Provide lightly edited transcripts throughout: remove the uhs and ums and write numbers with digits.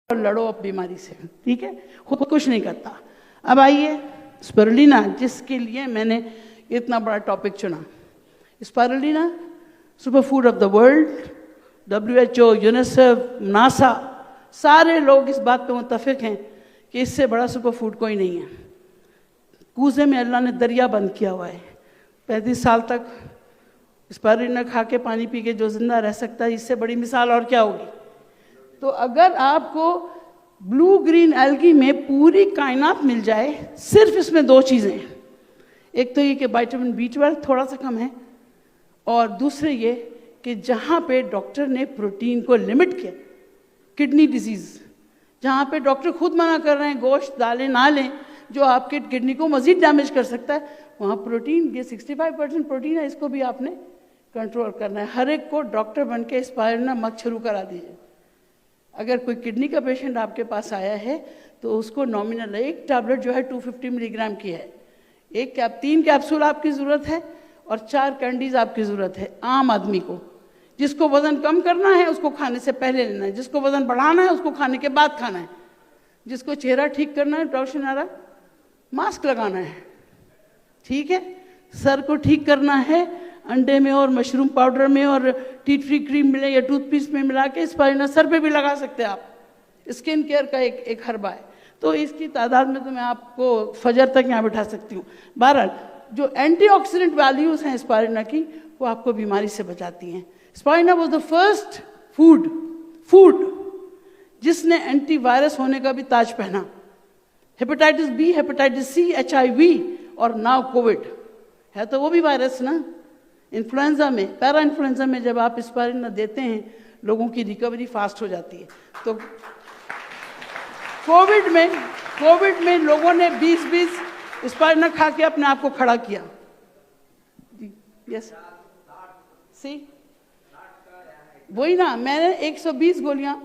और लड़ो अब बीमारी से, ठीक है। खुद कुछ नहीं करता। अब आइए स्पाइरुलिना, जिसके लिए मैंने इतना बड़ा टॉपिक चुना। Spirulina super food of the world, WHO, UNICEF, NASA, सारे लोग इस बात पे मुत्तफिक हैं कि इससे बड़ा सुपर फूड कोई नहीं है। कूजे में अल्लाह ने दरिया बंद किया हुआ है। 35 साल तक स्पाइरुलिना खा के पानी पी के जो जिंदा रह सकता है, इससे बड़ी मिसाल और क्या होगी। तो अगर आपको ब्लू ग्रीन एल्गी में पूरी कायनात मिल जाए, सिर्फ इसमें 2 चीज़ें हैं। एक तो ये कि विटामिन B12 थोड़ा सा कम है, और दूसरे ये कि जहाँ पे डॉक्टर ने प्रोटीन को लिमिट किया, किडनी डिजीज़, जहाँ पे डॉक्टर खुद मना कर रहे हैं गोश्त दालें ना लें जो आपके किडनी को मज़ीद डैमेज कर सकता है, वहाँ प्रोटीन, ये 65% प्रोटीन है, इसको भी आपने कंट्रोल करना है। हर एक को डॉक्टर बन के स्पाइरुलिना मत शुरू करा दीजिए। अगर कोई किडनी का पेशेंट आपके पास आया है तो उसको नॉमिनल एक टैबलेट जो है 250 मिलीग्राम की है, 3 कैप्सूल आपकी ज़रूरत है और 4 कैंडीज आपकी ज़रूरत है। आम आदमी को, जिसको वज़न कम करना है उसको खाने से पहले लेना है, जिसको वज़न बढ़ाना है उसको खाने के बाद खाना है, जिसको चेहरा ठीक करना है रोशनारा मास्क लगाना है, ठीक है। सर को ठीक करना है, अंडे में और मशरूम पाउडर में और टी ट्री क्रीम मिले या टूथपेस्ट में मिला के स्पाइरुलिना सर पे भी लगा सकते हैं आप। स्किन केयर का एक हर्बा है, तो इसकी तादाद में तो मैं आपको फजर तक यहाँ बिठा सकती हूँ। बहरहाल जो एंटीऑक्सीडेंट वैल्यूज़ हैं स्पाइरुलिना की, वो आपको बीमारी से बचाती हैं। Spirulina was the first food जिसने एंटीवायरस होने का भी ताज पहना। Hepatitis B, hepatitis C, HIV और नाउ कोविड है, तो वो भी वायरस ना। इन्फ्लुएंजा में, पैरा इन्फ्लुएंजा में जब आप स्पाइरुलिना देते हैं, लोगों की रिकवरी फास्ट हो जाती है। तो कोविड में लोगों ने 20-20 स्पाइरुलिना खा के अपने आप को खड़ा किया। यस, सी वही ना, मैंने 120 गोलियां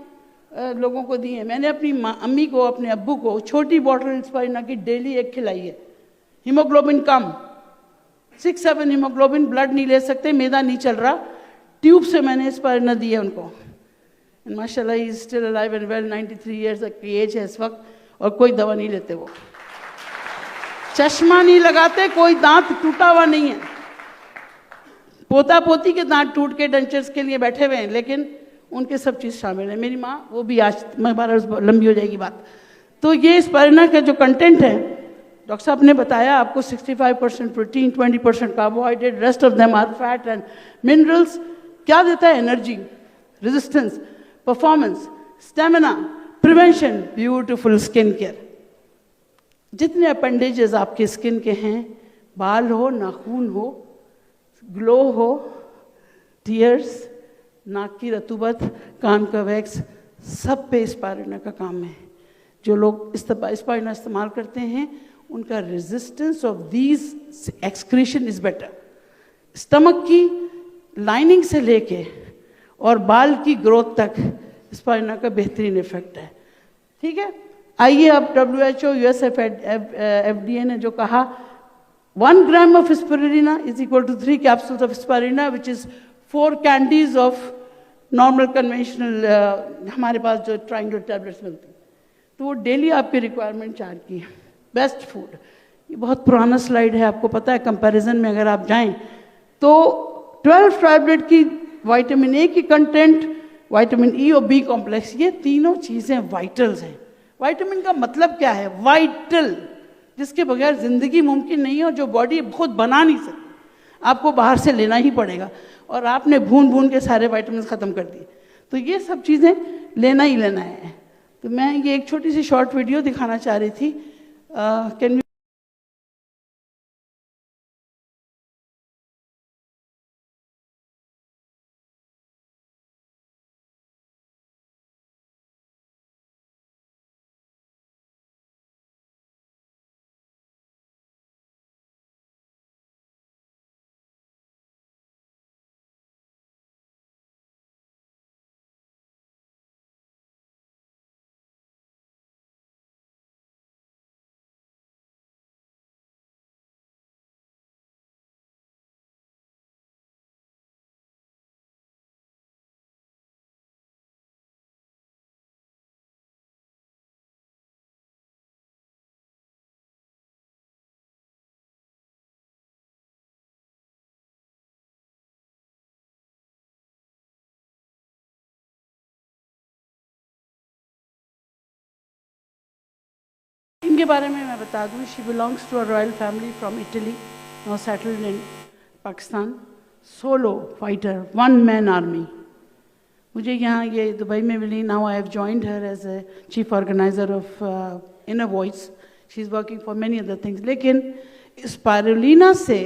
लोगों को दी हैं। मैंने अपनी अम्मी को, अपने अब्बू को छोटी बॉटल स्पाइरुलिना की डेली एक खिलाई है। हीमोग्लोबिन कम, 6-7 हीमोग्लोबिन, ब्लड नहीं ले सकते, मैदा नहीं चल रहा, ट्यूब से मैंने स्पाइरुलिना दी है उनको। एंड माशाल्लाह he is still alive and well, 93 years की एज है इस वक्त, और कोई दवा नहीं लेते, वो चश्मा नहीं लगाते, कोई दांत टूटा हुआ नहीं है। पोता पोती के दांत टूट के डेंचर्स के लिए बैठे हुए हैं, लेकिन उनके सब चीज़ शामिल है। मेरी माँ, वो भी आज लंबी हो जाएगी बात। तो ये स्पाइरुलिना का जो कंटेंट है, डॉक्टर साहब ने बताया आपको 65% protein, 20% carbohydrate, rest of them are fat and minerals. क्या देता है? Energy, resistance, performance, stamina, prevention, beautiful skin care. जितने अपेंडेजेस आपके स्किन के हैं, बाल हो, नाखून हो, ग्लो हो, टीयर्स, नाक की रतूबत, कान का वैक्स, सब पे स्पाइरुलिना का काम है। जो लोग स्पाइरुलिना इस्तेमाल करते हैं, उनका resistance of these excretion is better. Stomach की लाइनिंग से लेके और बाल की ग्रोथ तक स्पाइरुलिना का बेहतरीन इफेक्ट है, ठीक है। आइए अब WHO, यूएसएफ, FDA ने जो कहा 1 gram of spirulina is equal to 3 capsules of spirulina, which is 4 candies of normal conventional, हमारे पास जो ट्राइंगल टैबलेट्स मिलती हैं, तो वो डेली आपकी रिक्वायरमेंट 4 की है। बेस्ट फूड, ये बहुत पुराना स्लाइड है, आपको पता है। कंपैरिजन में अगर आप जाएं तो 12 टैबलेट की विटामिन A की कंटेंट, विटामिन E और B कॉम्प्लेक्स, ये तीनों चीज़ें वाइटल्स हैं। विटामिन का मतलब क्या है? वाइटल, जिसके बगैर जिंदगी मुमकिन नहीं है और जो बॉडी खुद बना नहीं सकती, आपको बाहर से लेना ही पड़ेगा। और आपने भून के सारे विटामिन ख़त्म कर दिए, तो ये सब चीज़ें लेना ही लेना है। तो मैं ये एक छोटी सी शॉर्ट वीडियो दिखाना चाह रही थी। कैन इनके बारे में मैं बता दूं, she belongs to a royal family from Italy, now settled in Pakistan, solo fighter, one man army. मुझे यहाँ ये दुबई में मिली। Now I have joined her as a chief organizer of inner voice. She is working for many other things. लेकिन spirulina से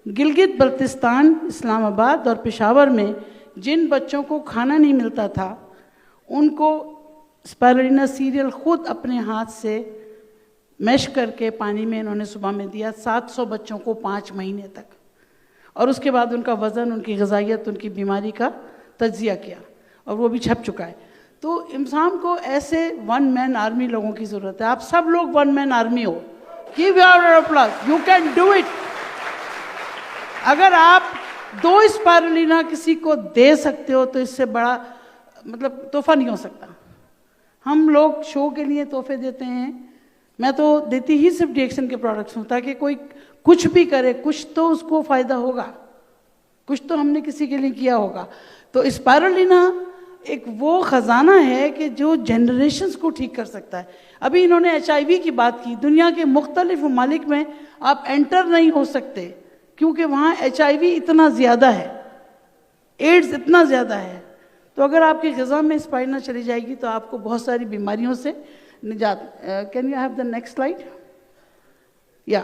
गिलगित बल्तिस्तान, इस्लामाबाद और पेशावर में जिन बच्चों को खाना नहीं मिलता था, उनको स्पायरुलिना सीरियल खुद अपने हाथ से मैश करके पानी में इन्होंने सुबह में दिया 700 बच्चों को 5 महीने तक, और उसके बाद उनका वज़न, उनकी ग़िज़ाइयत, उनकी बीमारी का तज्ज़िया किया, और वो भी छप चुका है। तो इंसान को ऐसे वन मैन आर्मी लोगों की ज़रूरत है। आप सब लोग वन मैन आर्मी हो। Give your applause, you can do it. अगर आप 2 स्पायरुलिना किसी को दे सकते हो तो इससे बड़ा मतलब तोहफा नहीं हो सकता। हम लोग शो के लिए तोहफे देते हैं, मैं तो देती ही सिर्फ डिएक्शन के प्रोडक्ट्स हूँ, ताकि कोई कुछ भी करे, कुछ तो उसको फ़ायदा होगा, कुछ तो हमने किसी के लिए किया होगा। तो स्पायरुलिना एक वो ख़जाना है कि जो जनरेशन्स को ठीक कर सकता है। अभी इन्होंने HIV की बात की। दुनिया के मुख्तलिफ ममालिक में आप एंटर नहीं हो सकते क्योंकि वहाँ HIV इतना ज़्यादा है, एड्स इतना ज़्यादा है। तो अगर आपकी ग़िज़ा में स्पायरुलिना चली जाएगी तो आपको बहुत सारी बीमारियों से निजात। Can you have the next slide? या